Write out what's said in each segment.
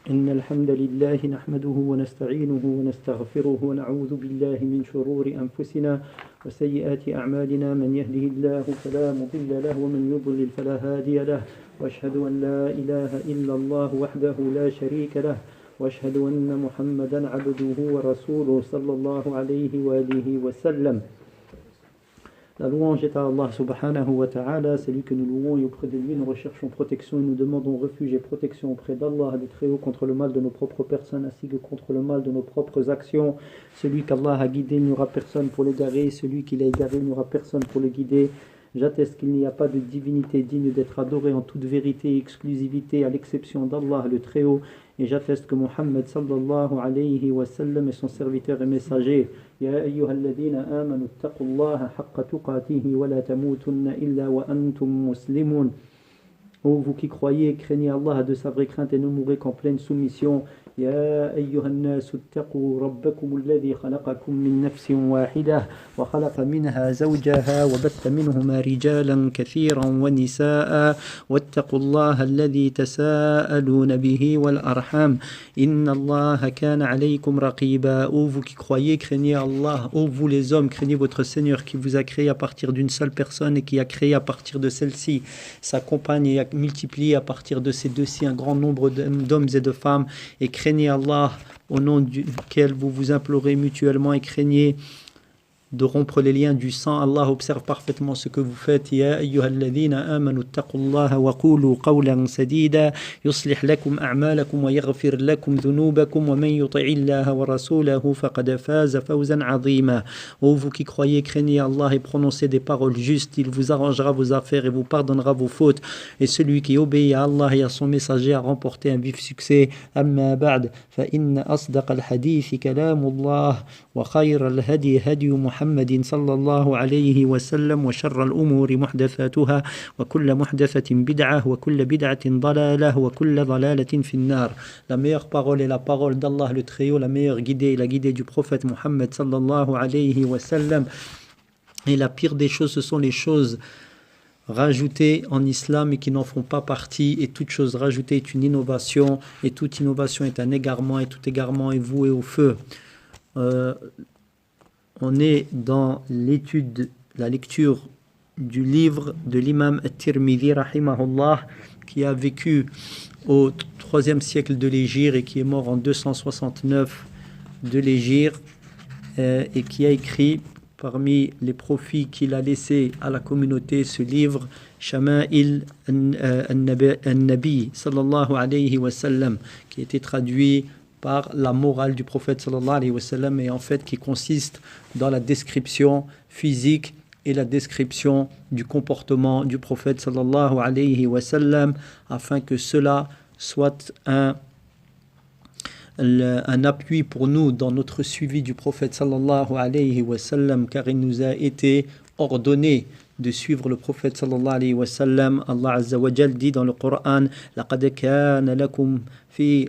إن الحمد لله نحمده ونستعينه ونستغفره ونعوذ بالله من شرور أنفسنا وسيئات أعمالنا من يهده الله فلا مضل له ومن يضلل فلا هادي له وأشهد أن لا إله إلا الله وحده لا شريك له وأشهد أن محمدا عبده ورسوله صلى الله عليه وآله وسلم. La louange est à Allah subhanahu wa ta'ala, c'est lui que nous louons et auprès de lui nous recherchons protection et nous demandons refuge et protection auprès d'Allah le Très-Haut contre le mal de nos propres personnes ainsi que contre le mal de nos propres actions. Celui qu'Allah a guidé, il n'y aura personne pour l'égarer, celui qui l'a égaré, il n'y aura personne pour le guider. J'atteste qu'il n'y a pas de divinité digne d'être adorée en toute vérité et exclusivité à l'exception d'Allah le Très-Haut. Et j'atteste que Muhammad sallallahu alayhi wa sallam est son serviteur et messager. Ya ayyuhalladhina amanu ittaqullaha haqqa tuqatihi wa la tamutunna illa wa antum muslimun. Ô vous qui croyez, craignez Allah de sa vraie crainte et ne mourrez qu'en pleine soumission. يا أيها الناس اتقوا ربكم الذي خلقكم من نفس واحدة وخلق منها زوجها وبث منهما رجالا كثيرا ونساء واتقوا الله الذي تساءلون به والأرحام إن الله كان عليكم رقيبا. Ô vous qui croyez, craignez Allah. Ô vous les hommes, craignez votre Seigneur qui vous a créé à partir d'une seule personne et qui a créé à partir de celle-ci sa compagne et a multiplié à partir de ces deux-ci un grand nombre d'hommes et de femmes. Et craignez Allah au nom duquel vous vous implorez mutuellement et craignez de rompre les liens du sang. Allah observe parfaitement ce que vous faites. Ya ayyuhalladhina amanu ittaqullaha wa qulu qawlan sadida yuslih lakum a'malakum wa yaghfir lakum dhunubakum wa man yuti'illaha wa rasulahu faqad faza fawzan 'azima. Ô vous qui croyez, craignez Allah et prononcez des paroles justes, il vous arrangera vos affaires et vous pardonnera vos fautes. Et celui qui obéit à Allah et à son messager a remporté un vif succès. Amma ba'd fa inna asdaqa al-hadith kalamullah wa khayra al-hadi hadi محمد صلى الله عليه وسلم وشر الأمور محدثاتها وكل محدثة بدعة وكل بدعة ضلالة وكل ضلالة في النار. La meilleure parole est la parole d'Allah le Très-Haut, la meilleure guidée est la guidée du prophète Muhammad sallallahu alayhi wa sallam. Et la pire des choses, ce sont les choses rajoutées en islam et qui n'en font pas partie, et toute chose rajoutée est une innovation, et toute innovation est un égarement, et tout égarement est voué au feu. On est dans l'étude, la lecture du livre de l'imam At-Tirmidhi rahimahullah, qui a vécu au 3e siècle de l'Hégire et qui est mort en 269 de l'Hégire, et qui a écrit parmi les profits qu'il a laissés à la communauté ce livre Shama'il an-Nabi sallallahu alayhi wa sallam, qui a été traduit par la morale du prophète sallallahu alayhi wa sallam, et en fait qui consiste dans la description physique et la description du comportement du prophète sallallahu alayhi wa sallam, afin que cela soit un appui pour nous dans notre suivi du prophète sallallahu alayhi wa sallam, car il nous a été ordonné de suivre le prophète sallallahu alayhi wa sallam. Allah azza wa jal dit dans le Coran: laqad kana lakum fi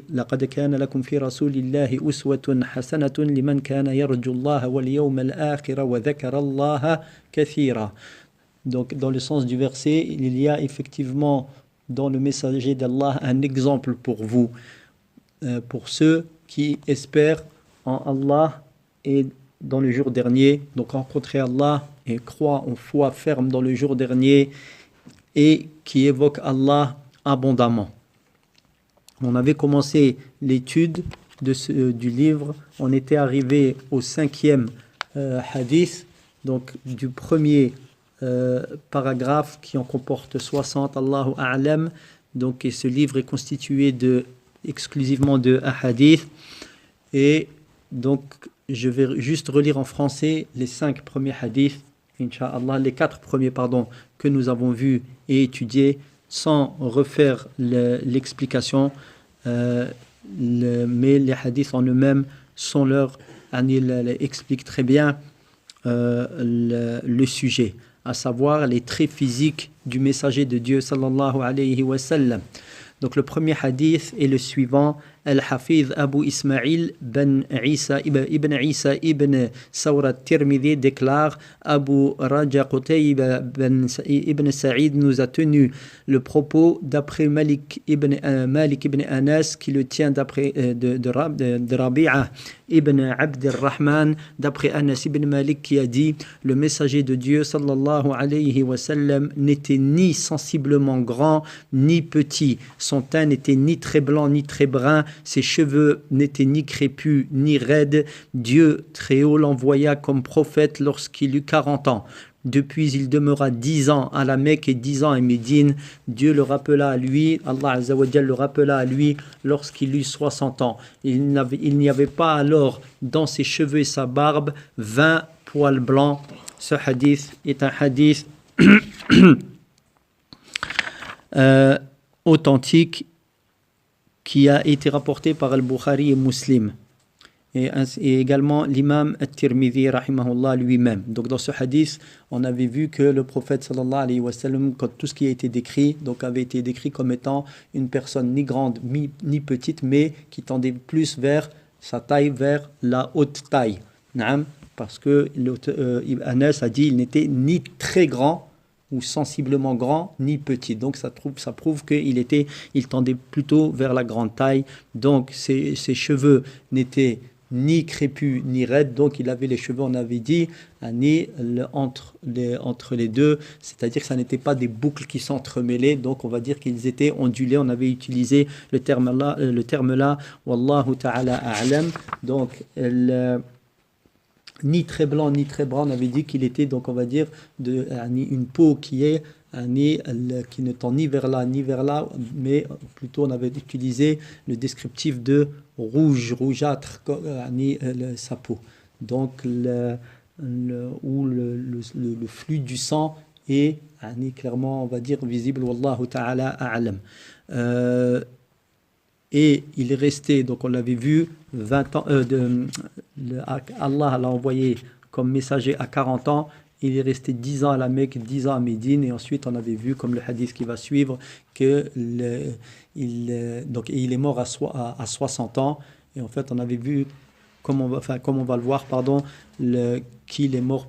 rasulillahi uswatun hasanatun liman kana yarju Allah wal yawmal akhir wa dhakara Allah kathira. Donc dans le sens du verset, il y a effectivement dans le messager d'Allah un exemple pour vous, pour ceux qui espèrent en Allah et dans le jour dernier, donc rencontrer Allah et croient en foi ferme dans le jour dernier, et qui évoquent Allah abondamment. On avait commencé l'étude du livre, on était arrivé au 5e hadith, donc du premier paragraphe qui en comporte 60, Allahu a'lam. Donc, et ce livre est constitué exclusivement de hadiths, et donc je vais juste relire en français les 5 premiers hadiths, Inch'Allah, les 4 premiers, que nous avons vus et étudiés, sans refaire l'explication, mais les hadiths en eux-mêmes sont ils expliquent très bien le sujet, à savoir les traits physiques du messager de Dieu sallallahu alayhi wa sallam. Donc le premier hadith est le suivant. Al-Hafiz Abu Ismail ibn Isa ibn Sawra Tirmidhi déclare: Abu Raja Qutayba ibn Sa'id nous a tenu le propos d'après Malik ibn Anas, qui le tient d'après de Rabi'a ibn Abd al-Rahman, d'après Anas ibn Malik, qui a dit: le messager de Dieu sallallahu alayhi wa sallam n'était ni sensiblement grand ni petit, son teint n'était ni très blanc ni très brun, ses cheveux n'étaient ni crépus ni raides. Dieu très haut l'envoya comme prophète lorsqu'il eut 40 ans. Depuis, il demeura 10 ans à la Mecque et 10 ans à Médine. Dieu le rappela à lui, Allah Azza wa Jal le rappela à lui lorsqu'il eut 60 ans. Il n'y avait pas alors dans ses cheveux et sa barbe 20 poils blancs. Ce hadith est un hadith authentique qui a été rapporté par Al-Bukhari et Muslim. Et également l'imam At-Tirmidhi rahimahullah lui-même. Donc dans ce hadith, on avait vu que le prophète sallallahu alayhi wa sallam, quand tout ce qui a été décrit, donc avait été décrit comme étant une personne ni grande ni petite, mais qui tendait plus vers sa taille, vers la haute taille. Parce que Anas a dit il n'était ni très grand ou sensiblement grand, ni petit. Donc ça prouve qu'il tendait plutôt vers la grande taille. Donc ses cheveux n'étaient ni crépus ni raides, donc il avait les cheveux, on avait dit, entre les deux, c'est-à-dire que ça n'était pas des boucles qui s'entremêlaient, donc on va dire qu'ils étaient ondulés. On avait utilisé le terme là, wallahu ta'ala a'lam. Donc ni très blanc ni très brun, on avait dit qu'il était, donc on va dire, une peau qui ne tend ni vers là ni vers là, mais plutôt on avait utilisé le descriptif de rougeâtre, sa peau. Donc où le flux du sang est clairement, on va dire, visible. Wallahu ta'ala a'lam. Et il est resté, donc on l'avait vu, 20 ans, Allah l'a envoyé comme messager à 40 ans, il est resté 10 ans à la Mecque, 10 ans à Médine, et ensuite on avait vu, comme le hadith qui va suivre, qu'il est mort à 60 ans, et en fait on avait vu, comme on va le voir, qu'il est mort,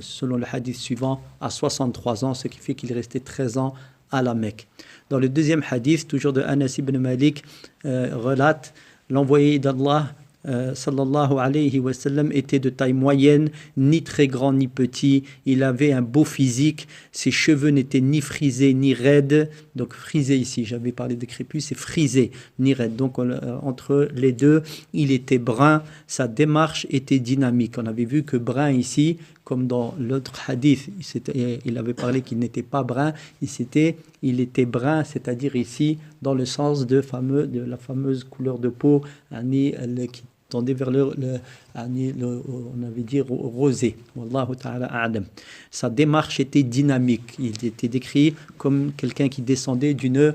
selon le hadith suivant, à 63 ans, ce qui fait qu'il est resté 13 ans à la Mecque. Dans le deuxième hadith, toujours de Anas ibn Malik, relate: l'envoyé d'Allah sallallahu alayhi wa sallam était de taille moyenne, ni très grand ni petit. Il avait un beau physique, ses cheveux n'étaient ni frisés ni raides. Donc frisé ici, j'avais parlé de crépus, c'est frisé ni raide. Donc entre les deux, il était brun, sa démarche était dynamique. On avait vu que brun ici, comme dans l'autre hadith, il avait parlé qu'il n'était pas brun, il était brun, c'est-à-dire ici dans le sens de la fameuse couleur de peau qui tendait vers on avait dit rosé. Wallahu ta'ala a'lam. Sa démarche était dynamique. Il était décrit comme quelqu'un qui descendait d'une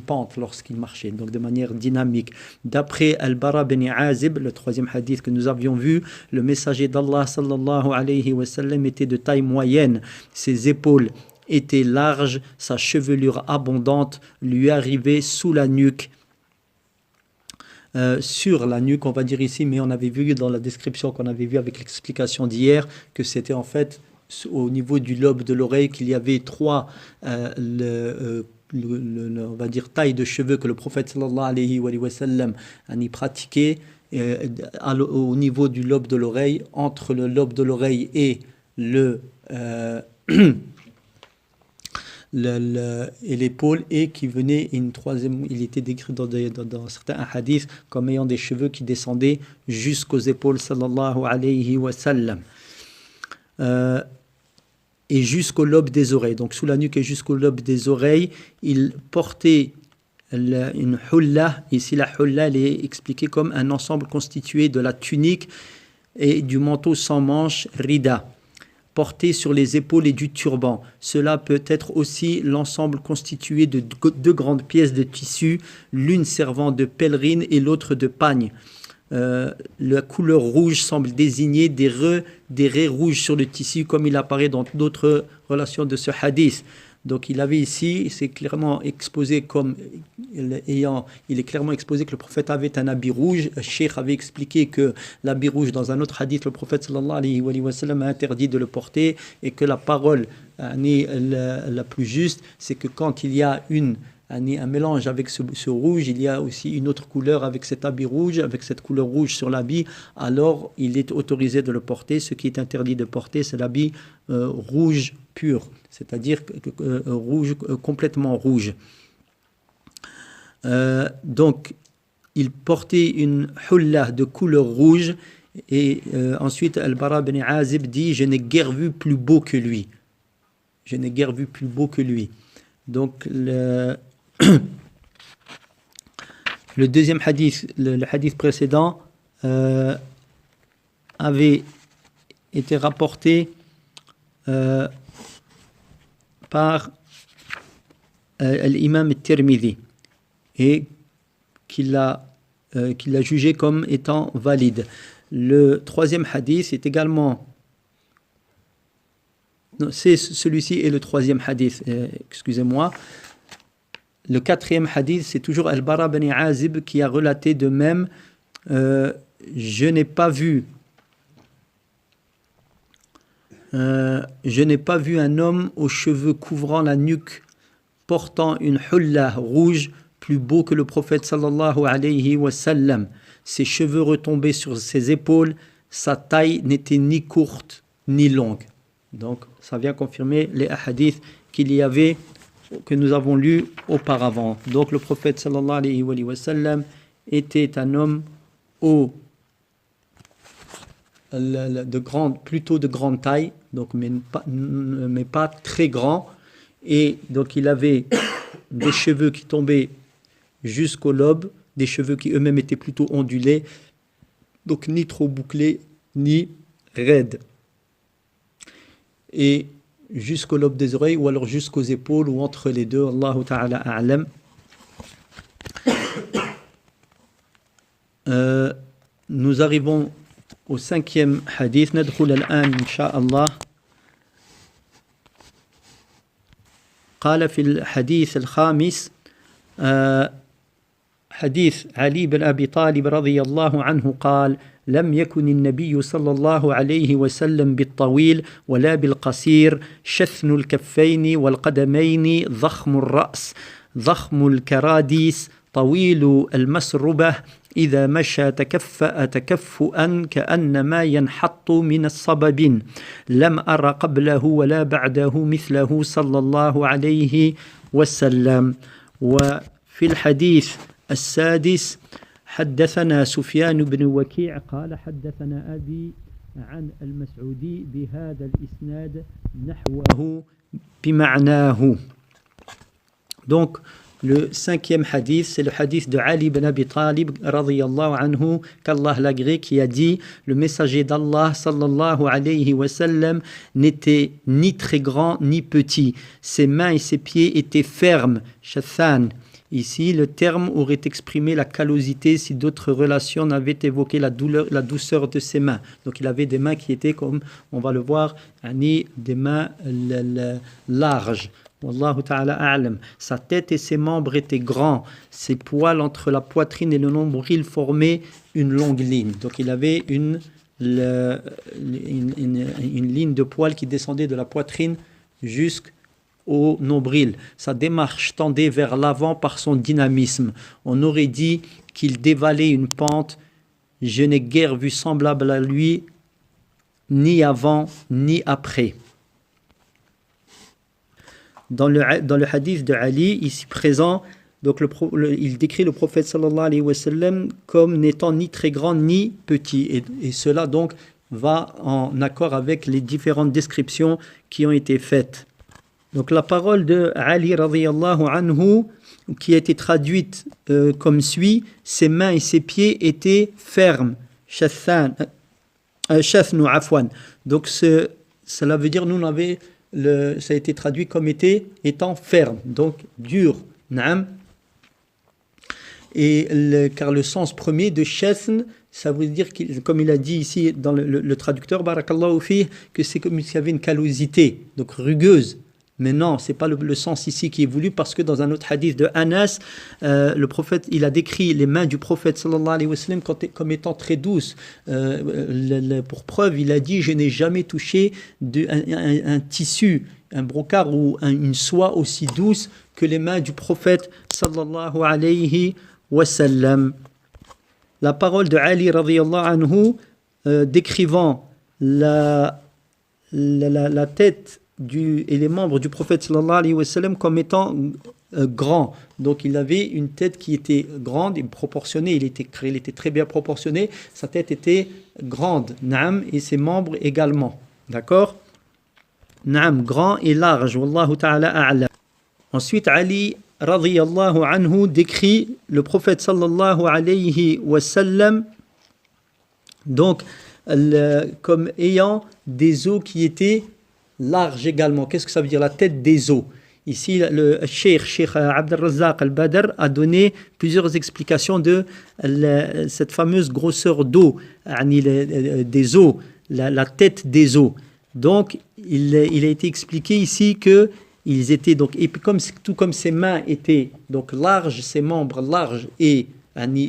pente lorsqu'il marchait, donc de manière dynamique. D'après Al-Bara bin Azib, le troisième hadith que nous avions vu, le messager d'Allah sallallahu alayhi wa sallam était de taille moyenne. Ses épaules étaient larges, sa chevelure abondante lui arrivait sous la nuque. Sur la nuque, on va dire ici, mais on avait vu dans la description qu'on avait vu avec l'explication d'hier que c'était en fait au niveau du lobe de l'oreille qu'il y avait trois on va dire taille de cheveux que le prophète sallallahu alayhi wa sallam y pratiquait au niveau du lobe de l'oreille, entre le lobe de l'oreille et l'épaule, et qui venait une troisième. Il était décrit dans certains hadiths comme ayant des cheveux qui descendaient jusqu'aux épaules sallallahu alayhi wa sallam, et jusqu'au lobe des oreilles. Donc sous la nuque et jusqu'au lobe des oreilles, il portait une hulla. Ici la hulla, elle est expliquée comme un ensemble constitué de la tunique et du manteau sans manches rida, porté sur les épaules, et du turban. Cela peut être aussi l'ensemble constitué de deux grandes pièces de tissu, l'une servant de pèlerine et l'autre de pagne. La couleur rouge semble désigner des raies rouges sur le tissu, comme il apparaît dans d'autres relations de ce hadith. Donc il avait ici, c'est clairement exposé comme il est clairement exposé que le prophète avait un habit rouge. Le cheikh avait expliqué que l'habit rouge, dans un autre hadith, le prophète sallallahu alayhi wa sallam a interdit de le porter, et que la parole la plus juste, c'est que quand il y a un mélange avec ce rouge, il y a aussi une autre couleur avec cet habit rouge, avec cette couleur rouge sur l'habit, alors il est autorisé de le porter. Ce qui est interdit de porter, c'est l'habit rouge pur, c'est-à-dire rouge, complètement rouge. Donc, il portait une hulla de couleur rouge, et ensuite Al-Bara ibn Azib dit « Je n'ai guère vu plus beau que lui. » Je n'ai guère vu plus beau que lui. Donc, le deuxième hadith, le hadith précédent, avait été rapporté par l'imam al-Tirmidhi, et qu'il l'a jugé comme étant valide. Le troisième hadith est également... Non, c'est celui-ci est le troisième hadith, excusez-moi. Le quatrième hadith, c'est toujours Al-Bara ibn Azib qui a relaté de même je n'ai pas vu un homme aux cheveux couvrant la nuque portant une hulla rouge plus beau que le prophète sallallahu alayhi wa sallam. Ses cheveux retombaient sur ses épaules, sa taille n'était ni courte ni longue. Donc ça vient confirmer les hadiths que nous avons lus auparavant. Donc le prophète sallallahu alayhi wa sallam était un homme plutôt de grande taille, donc, mais pas très grand, et donc il avait des cheveux qui tombaient jusqu'au lobe, des cheveux qui eux-mêmes étaient plutôt ondulés, donc ni trop bouclés ni raides, et jusqu'au lobe des oreilles, ou alors jusqu'aux épaules, ou entre les deux. Allahu ta'ala a'lam. Nous arrivons au cinquième hadith. ندخل الآن إن شاء الله. قال في الحديث الخامس حديث علي بن أبي طالب رضي الله عنه قال: لم يكن النبي صلى الله عليه وسلم بالطويل ولا بالقصير، شثن الكفين والقدمين، ضخم الرأس، ضخم الكراديس، طويل المسربة، إذا مشى تكفأ تكفؤا كأنما ينحط من الصبب، لم أر قبله ولا بعده مثله صلى الله عليه وسلم. وفي الحديث السادس: حدثنا سفيان بن وكيع قال حدثنا أبي عن المسعودي بهذا الإسناد نحوه بمعناه. Donc le cinquième hadith, c'est le hadith de Ali ibn Abi Talib radiyallahu anhu, qu'Allah l'agrée, qui a dit: le messager d'Allah sallallahu alayhi wa sallam n'était ni très grand ni petit, ses mains et ses pieds étaient fermes, shathan. Ici, le terme aurait exprimé la callosité si d'autres relations n'avaient évoqué la douceur de ses mains. Donc, il avait des mains qui étaient, comme on va le voir, des mains larges. Wallahu ta'ala a'lam. Sa tête et ses membres étaient grands. Ses poils entre la poitrine et le nombril formaient une longue ligne. Donc, il avait une ligne de poils qui descendait de la poitrine jusqu'au nombril. Sa démarche tendait vers l'avant par son dynamisme. On aurait dit qu'il dévalait une pente. Je n'ai guère vu semblable à lui, ni avant, ni après. Dans le hadith de Ali, ici présent, donc il décrit le prophète sallallahu alayhi wa sallam comme n'étant ni très grand ni petit. Et cela donc va en accord avec les différentes descriptions qui ont été faites. Donc la parole de Ali radiyallahu anhu, qui a été traduite comme suit: ses mains et ses pieds étaient fermes. Shathnu afwan. Donc cela veut dire, ça a été traduit comme étant ferme, donc dur. Naam. Car le sens premier de shathn, ça veut dire, comme il a dit ici dans le traducteur, barakallahu fi, que c'est comme s'il y avait une callosité, donc rugueuse. Mais non, ce n'est pas le sens ici qui est voulu, parce que dans un autre hadith de Anas, le prophète, il a décrit les mains du prophète sallallahu alayhi wa sallam comme étant très douces. Pour preuve, il a dit: je n'ai jamais touché un tissu, un brocart ou une soie aussi douce que les mains du prophète sallallahu alayhi wa sallam. La parole de Ali radiyallahu anhu décrivant la tête et les membres du prophète sallallahu alayhi wa sallam comme étant grands. Donc il avait une tête qui était grande et proportionnée, il était très bien proportionné, sa tête était grande, naam, et ses membres également. D'accord? Naam, grand et large, wallahu ta'ala a'lam. Ensuite, Ali radiyallahu anhu décrit le prophète sallallahu alayhi wa sallam donc comme ayant des os qui étaient larges également. Qu'est-ce que ça veut dire, la tête des os? Ici, le Cheikh Abd al-Razzaq al-Badr a donné plusieurs explications de cette fameuse grosseur d'os, des os, la tête des os. Donc, il a été expliqué ici que ils étaient donc, et tout comme ses mains étaient donc larges, ses membres larges et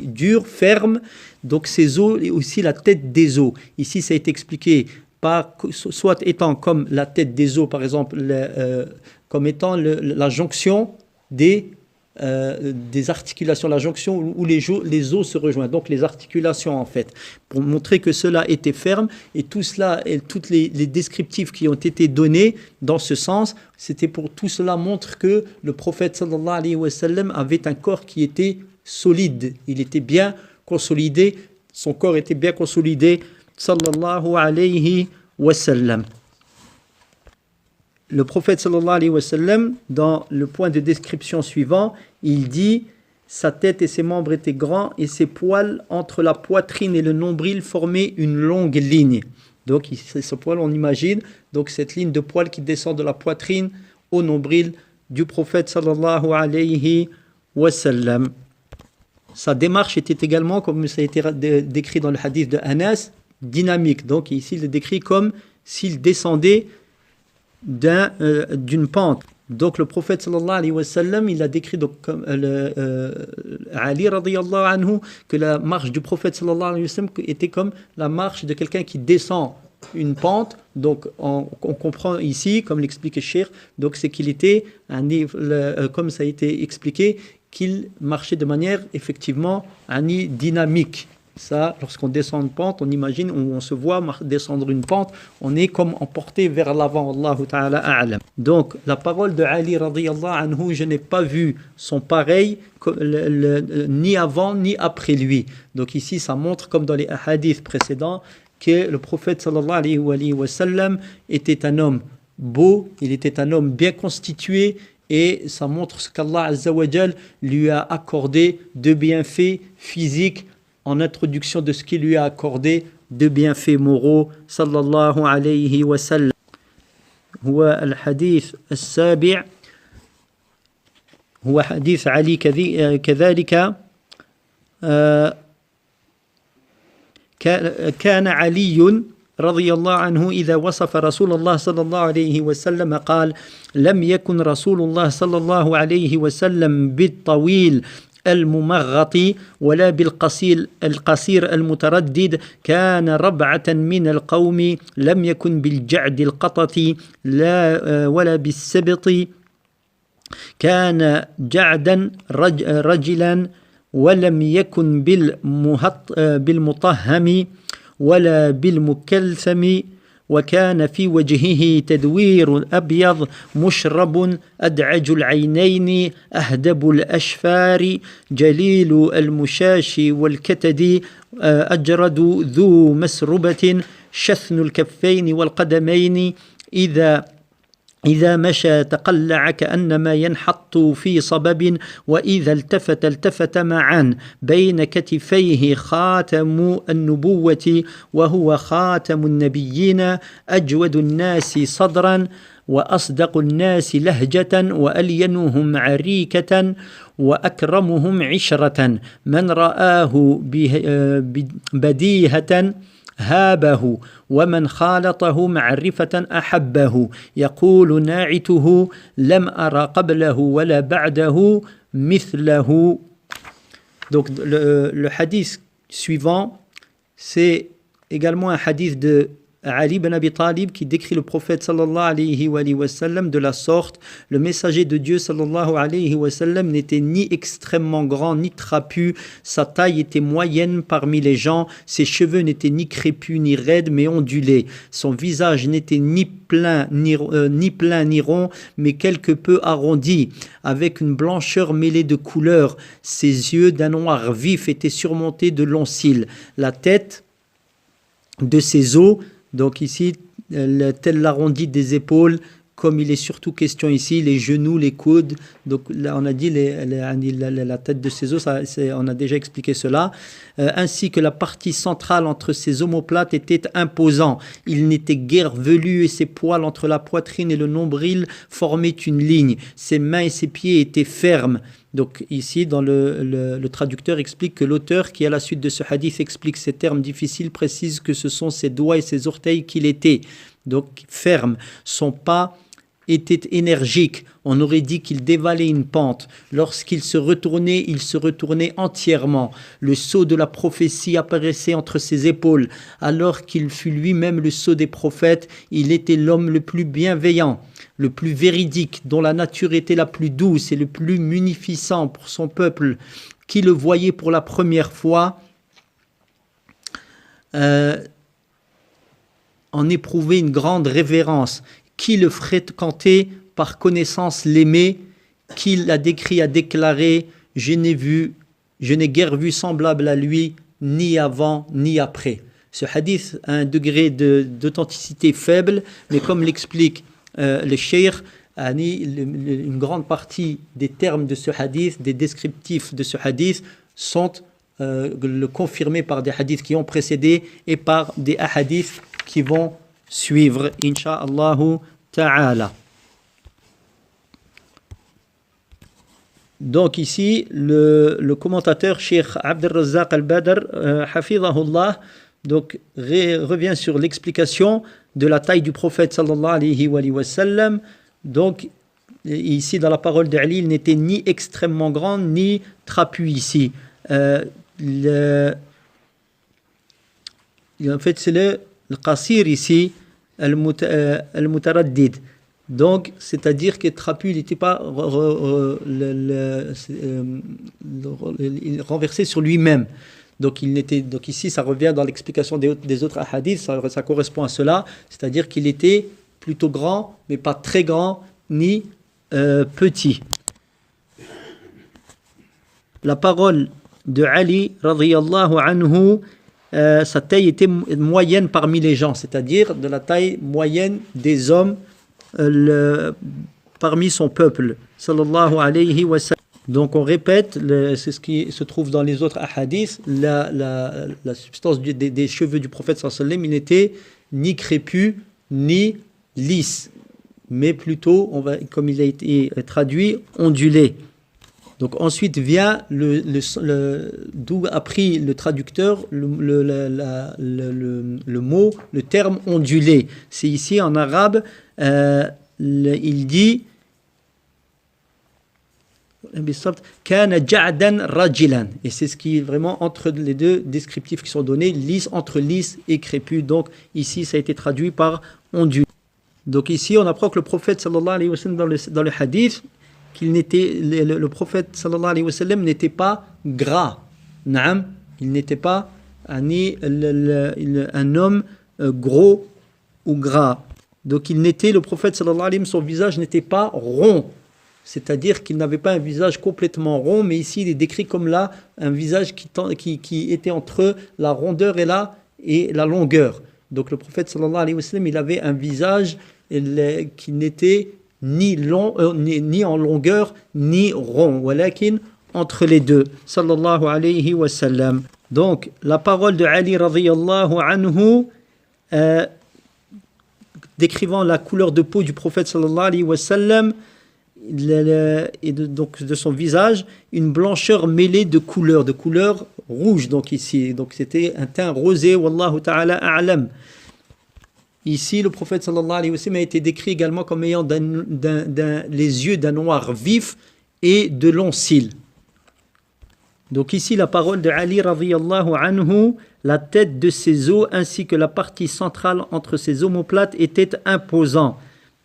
durs, fermes, donc ses os et aussi la tête des os. Ici, ça a été expliqué soit étant comme la tête des os, par exemple, comme étant la jonction des articulations, la jonction où les os se rejoignent, donc les articulations en fait, pour montrer que cela était ferme. Et tout cela, et toutes les descriptifs qui ont été donnés dans ce sens, c'était pour tout cela montre que le prophète sallallahu alayhi wa sallam avait un corps qui était solide, il était bien consolidé, son corps était bien consolidé, sallallahu alayhi wa sallam. Le prophète sallallahu alayhi wa sallam, dans le point de description suivant, il dit: sa tête et ses membres étaient grands et ses poils entre la poitrine et le nombril formaient une longue ligne. Donc ce poil, on imagine donc cette ligne de poils qui descend de la poitrine au nombril du prophète sallallahu alayhi wa sallam. Sa démarche était également, comme ça a été décrit dans le hadith de Anas, dynamique. Donc ici, il est décrit comme s'il descendait d'une pente. Donc le prophète sallallahu alayhi wa sallam, il a décrit donc comme Ali radiyallahu anhu que la marche du prophète sallallahu alayhi wa sallam était comme la marche de quelqu'un qui descend une pente. Donc on comprend ici, comme l'explique le Cheikh, donc c'est qu'il était comme ça a été expliqué, qu'il marchait de manière effectivement dynamique. Ça, lorsqu'on descend une pente, on imagine, on se voit descendre une pente, on est comme emporté vers l'avant. Allahu ta'ala a'lam. Donc, la parole de Ali radiyallahu anhu, je n'ai pas vu son pareil ni avant ni après lui. Donc ici, ça montre, comme dans les hadiths précédents, que le prophète sallallahu alayhi wa sallam était un homme beau, il était un homme bien constitué, et ça montre ce qu'Allah Azza wa Jal lui a accordé de bienfaits physiques en introduction de ce qu'il lui a accordé de bienfaits moraux. Sallallahu alayhi wa sallam. هو الحديث السابع هو حديث علي كذلك كان علي رضي الله عنه إذا وصف رسول الله صلى الله عليه وسلم قال: لم يكن رسول الله صلى الله عليه وسلم بالطويل الممغط ولا القصير المتردد، كان ربعة من القوم، لم يكن بالجعد القطط ولا بالسبط، كان جعدا رجلا، ولم يكن بالمطهم ولا بالمكلثم، وكان في وجهه تدوير أبيض مشرب أدعج العينين أهدب الأشفار جليل المشاش والكتد أجرد ذو مسربة شثن الكفين والقدمين إذا مشى تقلع كأنما ينحط في صبب، وإذا التفت معا، بين كتفيه خاتم النبوة وهو خاتم النبيين، أجود الناس صدرا وأصدق الناس لهجة وألينهم عريكة وأكرمهم عشرة، من رآه بديهة هابه ومن خالطه معرفة أحبه يقول ناعته لم أرى قبله ولا بعده مثله. Donc le hadith suivant, c'est également un hadith de Ali ibn Abi Talib qui décrit le prophète sallallahu alayhi wa sallam de la sorte: le messager de Dieu sallallahu alayhi wa sallam n'était ni extrêmement grand ni trapu, sa taille était moyenne parmi les gens, ses cheveux n'étaient ni crépus ni raides mais ondulés, son visage n'était ni plein ni rond mais quelque peu arrondi, avec une blancheur mêlée de couleurs, ses yeux d'un noir vif étaient surmontés de longs cils, la tête de ses os, donc ici, tel l'arrondi des épaules, comme il est surtout question ici, les genoux, les coudes. Donc là, on a dit la tête de ses os, on a déjà expliqué cela. Ainsi que la partie centrale entre ses omoplates était imposant. Il n'était guère velu et ses poils entre la poitrine et le nombril formaient une ligne. Ses mains et ses pieds étaient fermes. Donc ici, dans le traducteur explique que l'auteur qui à la suite de ce hadith explique ces termes difficiles précise que ce sont ses doigts et ses orteils qu'il était. Donc ferme, son pas était énergique, on aurait dit qu'il dévalait une pente. Lorsqu'il se retournait, il se retournait entièrement. Le sceau de la prophétie apparaissait entre ses épaules. Alors qu'il fut lui-même le sceau des prophètes, il était l'homme le plus bienveillant, le plus véridique, dont la nature était la plus douce et le plus munificent pour son peuple. Qui le voyait pour la première fois en éprouvait une grande révérence. Qui le fréquentait par connaissance l'aimait, qui l'a décrit a déclaré: je n'ai guère vu semblable à lui, ni avant ni après. Ce hadith a un degré d'authenticité faible, mais comme l'explique le cheikh, une grande partie des termes de ce hadith, des descriptifs de ce hadith sont confirmés par des hadiths qui ont précédé et par des hadiths qui vont suivre, incha'Allah ta'ala. Donc ici, le commentateur Cheikh Abd al-Razzaq al-Badr, hafidhahullah, donc revient sur l'explication de la taille du prophète sallallahu alayhi wa sallam. Donc ici, dans la parole d'Ali, il n'était ni extrêmement grand ni trapu ici. En fait, c'est le qasir ici, al-mutaraddid. Donc, c'est-à-dire que trapu, il n'était pas renversé sur lui-même. Donc ici, ça revient dans l'explication des autres hadiths, ça correspond à cela, c'est-à-dire qu'il était plutôt grand, mais pas très grand, ni petit. La parole de Ali, radiyallahu anhu, sa taille était moyenne parmi les gens, c'est-à-dire de la taille moyenne des hommes parmi son peuple, sallallahu alayhi wa sallam. Donc on répète, c'est ce qui se trouve dans les autres hadiths, la substance des cheveux du prophète sallallahu alayhi wa sallam, il n'était ni crépus ni lisse, mais plutôt, comme il a été traduit, ondulé. Donc ensuite vient d'où a pris le traducteur le mot, le terme ondulé. C'est ici en arabe, il dit kana ja'dan rajilan, et c'est ce qui est vraiment entre les deux descriptifs qui sont donnés, lisse, entre lisse et crépus. Donc ici ça a été traduit par ondulé. Donc ici on apprend que le prophète sallallahu alayhi wa sallam dans le hadith, le prophète sallallahu alayhi wa sallam n'était pas gras. Naam, il n'était pas un homme gros ou gras. Donc le prophète sallallahu alayhi wa sallam, son visage n'était pas rond. C'est-à-dire qu'il n'avait pas un visage complètement rond, mais ici il est décrit comme là un visage qui était entre la rondeur et la longueur. Donc le prophète sallallahu alayhi wa sallam, il avait un visage qui n'était ni en longueur ni rond, walakin entre les deux, sallallahu alayhi wa sallam. Donc la parole de Ali radiyallahu anhu, décrivant la couleur de peau du prophète sallallahu alayhi wa sallam, et donc de son visage, une blancheur mêlée de couleurs rouge donc ici, donc c'était un teint rosé, wallahu ta'ala a'lam. Ici, le prophète sallallahu alayhi wa sallam a été décrit également comme ayant les yeux d'un noir vif et de longs cils. Donc ici, la parole de Ali radhiyallahu anhu, la tête de ses os ainsi que la partie centrale entre ses omoplates était imposant.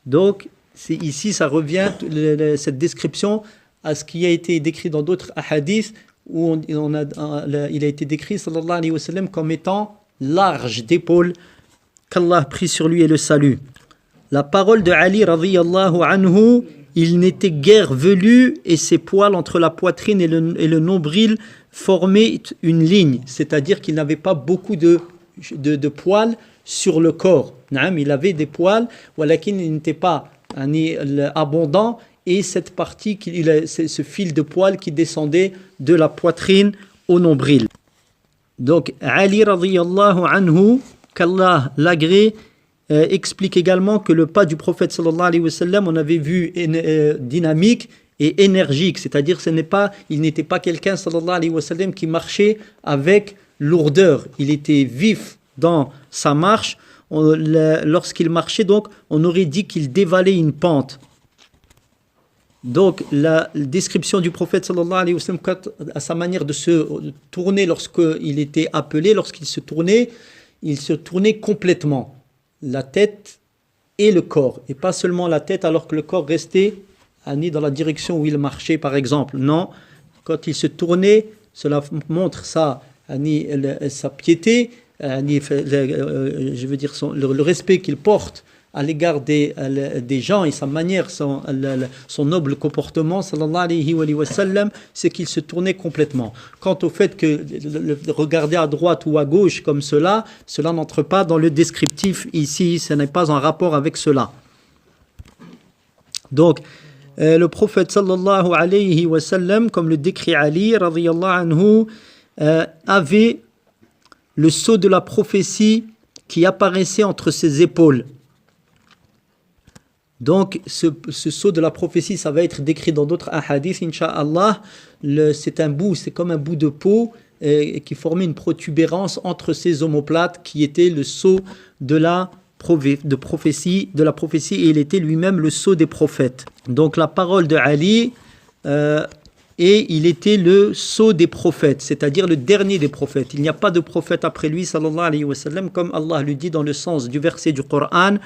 Donc ici, ça revient, cette description, à ce qui a été décrit dans d'autres hadiths, où il a été décrit sallallahu alayhi wa sallam comme étant large d'épaules, qu'Allah prie sur lui et le salue. La parole de Ali radhiyallahu anhu, il n'était guère velu et ses poils entre la poitrine et le nombril formaient une ligne, c'est-à-dire qu'il n'avait pas beaucoup de poils sur le corps. Il avait des poils, walakin il n'était pas abondant, et cette partie, ce fil de poils qui descendait de la poitrine au nombril. Donc Ali radhiyallahu anhu, qu'Allah l'agrée, explique également que le pas du prophète sallallahu alayhi wa sallam, on avait vu dynamique et énergique, c'est-à-dire il n'était pas quelqu'un sallallahu alayhi wa sallam qui marchait avec lourdeur, il était vif dans sa marche. Lorsqu'il marchait, donc on aurait dit qu'il dévalait une pente. Donc la description du prophète sallallahu alayhi wa sallam à sa manière de se tourner lorsqu'il était appelé, lorsqu'il se tournait, il se tournait complètement, la tête et le corps, et pas seulement la tête alors que le corps restait dans la direction où il marchait par exemple. Non, quand il se tournait, cela montre sa piété, je veux dire le respect qu'il porte à l'égard des gens, et sa manière, son noble comportement, sallallahu alayhi wa sallam, c'est qu'il se tournait complètement. Quant au fait que regarder à droite ou à gauche comme cela n'entre pas dans le descriptif ici, ce n'est pas en rapport avec cela. Donc, le prophète sallallahu alayhi wa sallam, comme le décrit Ali radhiyallahu anhu, avait le sceau de la prophétie qui apparaissait entre ses épaules. Donc, ce sceau de la prophétie, ça va être décrit dans d'autres hadiths, incha'Allah. C'est comme un bout de peau qui formait une protubérance entre ses omoplates, qui était le sceau de la prophétie, et il était lui-même le sceau des prophètes. Donc, la parole de Ali, et il était le sceau des prophètes, c'est-à-dire le dernier des prophètes. Il n'y a pas de prophète après lui, sallallahu alayhi wa sallam, comme Allah le dit dans le sens du verset du Coran.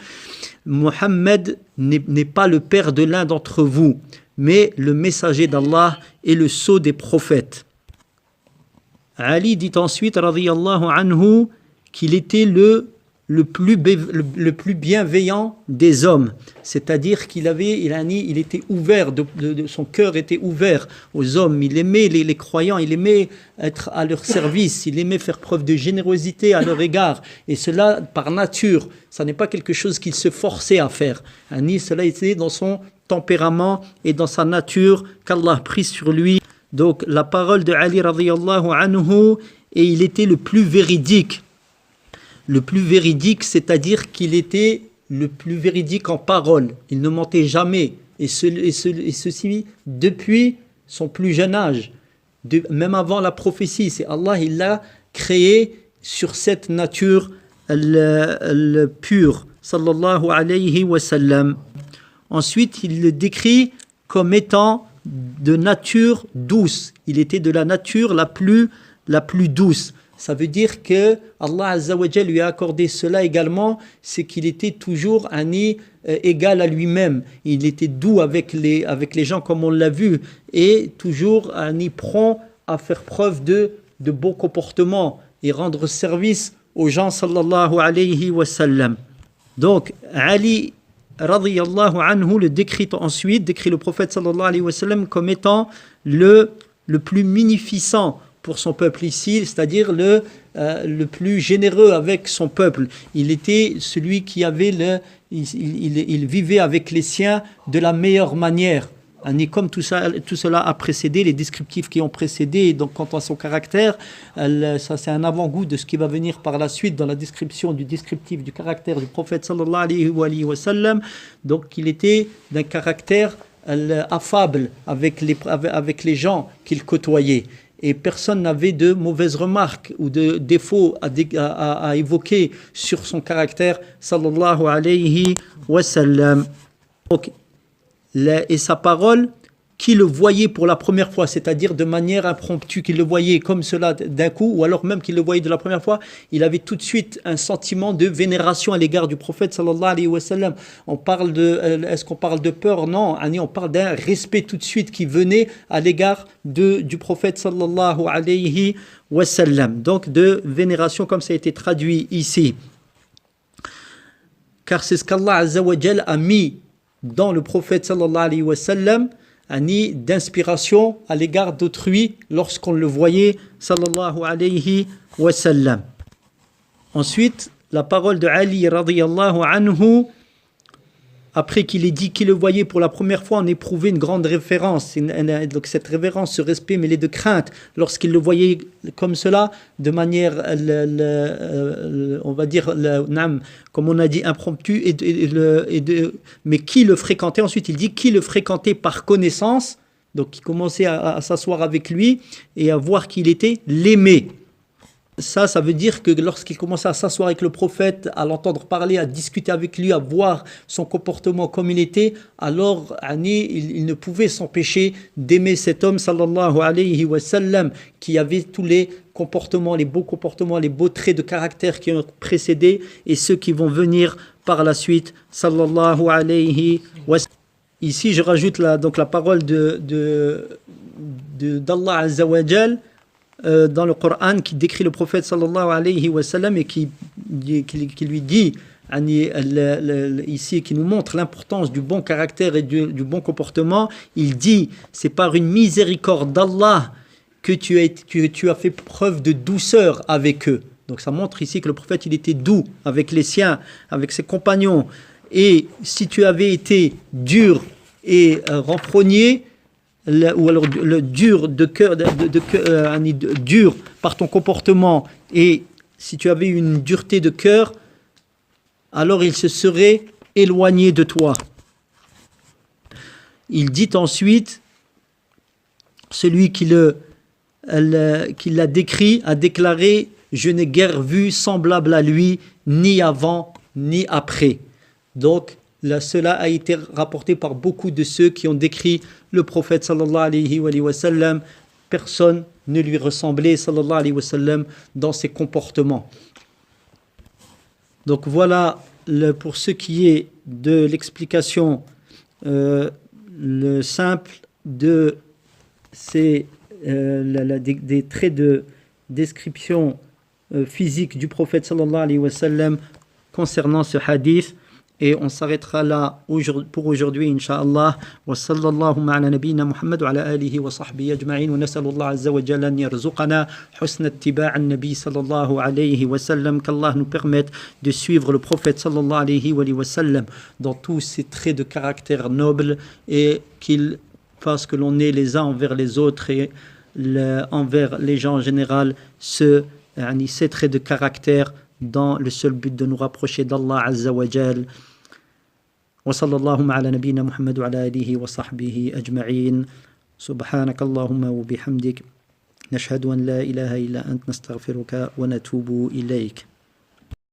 Mohammed n'est pas le père de l'un d'entre vous, mais le messager d'Allah et le sceau des prophètes. Ali dit ensuite, radhiyallahu anhu, qu'il était le plus bienveillant des hommes, c'est-à-dire qu'il était ouvert, son cœur était ouvert aux hommes, il aimait les croyants, il aimait être à leur service, il aimait faire preuve de générosité à leur égard, et cela par nature, ça n'est pas quelque chose qu'il se forçait à faire, cela était dans son tempérament et dans sa nature, qu'Allah prie sur lui. Donc la parole de Ali radhiyallahu anhu, et il était le plus véridique, c'est-à-dire qu'il était le plus véridique en parole. Il ne mentait jamais. Et ceci depuis son plus jeune âge. Même avant la prophétie. C'est Allah, il l'a créé sur cette nature le pure. Sallallahu alayhi wa sallam. Ensuite, il le décrit comme étant de nature douce. Il était de la nature la plus douce. Ça veut dire que Allah Azza wa Jal lui a accordé cela également, c'est qu'il était toujours égal à lui-même. Il était doux avec les gens comme on l'a vu, et toujours prompt à faire preuve de bon comportement et rendre service aux gens sallallahu alayhi wa sallam. Donc Ali radhiyallahu anhu décrit le prophète sallallahu alayhi wa sallam comme étant le plus munificent pour son peuple ici, c'est-à-dire le plus généreux avec son peuple. Il était celui qui avait il vivait avec les siens de la meilleure manière. Comme tout cela a précédé, les descriptifs qui ont précédé, donc quant à son caractère, ça c'est un avant-goût de ce qui va venir par la suite dans la description du descriptif du caractère du prophète sallallahu alayhi wa sallam. Donc il était d'un caractère affable avec les gens qu'il côtoyait. et personne n'avait de mauvaises remarques ou de défauts à évoquer sur son caractère, sallallahu alayhi wa sallam. Donc, et sa parole, qui le voyait pour la première fois, c'est-à-dire de manière impromptue, qu'il le voyait comme cela d'un coup, ou alors même qu'il le voyait de la première fois, il avait tout de suite un sentiment de vénération à l'égard du prophète sallallahu alayhi wa sallam. Est-ce qu'on parle de peur? Non, on parle d'un respect tout de suite qui venait à l'égard du prophète sallallahu alayhi wa sallam. Donc de vénération comme ça a été traduit ici. Car c'est ce qu'Allah Azza wa Jal a mis dans le prophète sallallahu alayhi wa sallam, d'inspiration à l'égard d'autrui lorsqu'on le voyait sallallahu alayhi wa sallam. Ensuite, la parole de Ali radiyallahu anhu, après qu'il ait dit qu'il le voyait pour la première fois, on éprouvait une grande référence. Donc cette révérence, ce respect mêlé de crainte, lorsqu'il le voyait comme cela, de manière, on va dire, comme on a dit, impromptue, mais qui le fréquentait. Ensuite, il dit qui le fréquentait par connaissance, donc qui commençait à s'asseoir avec lui et à voir qu'il était l'aimé. Ça veut dire que lorsqu'il commençait à s'asseoir avec le prophète, à l'entendre parler, à discuter avec lui, à voir son comportement comme il était, alors il ne pouvait s'empêcher d'aimer cet homme sallallahu alayhi wa sallam qui avait tous les comportements, les beaux traits de caractère qui ont précédé et ceux qui vont venir par la suite sallallahu alayhi wa sallam. Ici je rajoute la parole d'Allah Azza wa Jal dans le Coran qui décrit le prophète sallallahu alayhi wa sallam et qui lui dit ici, qui nous montre l'importance du bon caractère et du bon comportement. Il dit, c'est par une miséricorde d'Allah que tu as fait preuve de douceur avec eux. Donc ça montre ici que le prophète il était doux avec les siens, avec ses compagnons. Et si tu avais été dur et renfrogné, ou alors le dur de cœur, dur par ton comportement, et si tu avais une dureté de cœur, alors il se serait éloigné de toi. Il dit ensuite, celui qui l'a décrit a déclaré, je n'ai guère vu semblable à lui, ni avant, ni après. Donc, cela a été rapporté par beaucoup de ceux qui ont décrit le prophète sallallahu alayhi wa sallam. Personne ne lui ressemblait sallallahu alayhi wa sallam dans ses comportements. Donc voilà pour ce qui est de l'explication le simple de des traits de description physique du prophète sallallahu alayhi wa sallam concernant ce hadith. Et on s'arrêtera là pour aujourd'hui, Inch'Allah. Wa sallallahu ala nabiyyina Muhammad wa ala alihi wa sahbihi ajma'in. Wa nasallallahu azza wa jalla an yarzuqana husna ittiba' an-nabi sallallahu alayhi wa sallam. Qu'Allah nous permette de suivre le prophète sallallahu alayhi wa sallam dans tous ses traits de caractère nobles et qu'il fasse que l'on ait les uns envers les autres et envers les gens en général ces traits de caractère dans le seul but de nous rapprocher d'Allah Azza wa Jal. Wa sallallahu ala nabiyyina Muhammad wa ala alihi wa sahbihi ajma'in. Subhanakallahumma wa bihamdik. Nashhadu an la ilaha illa ant nastaghfiruka wa natubu ilayk.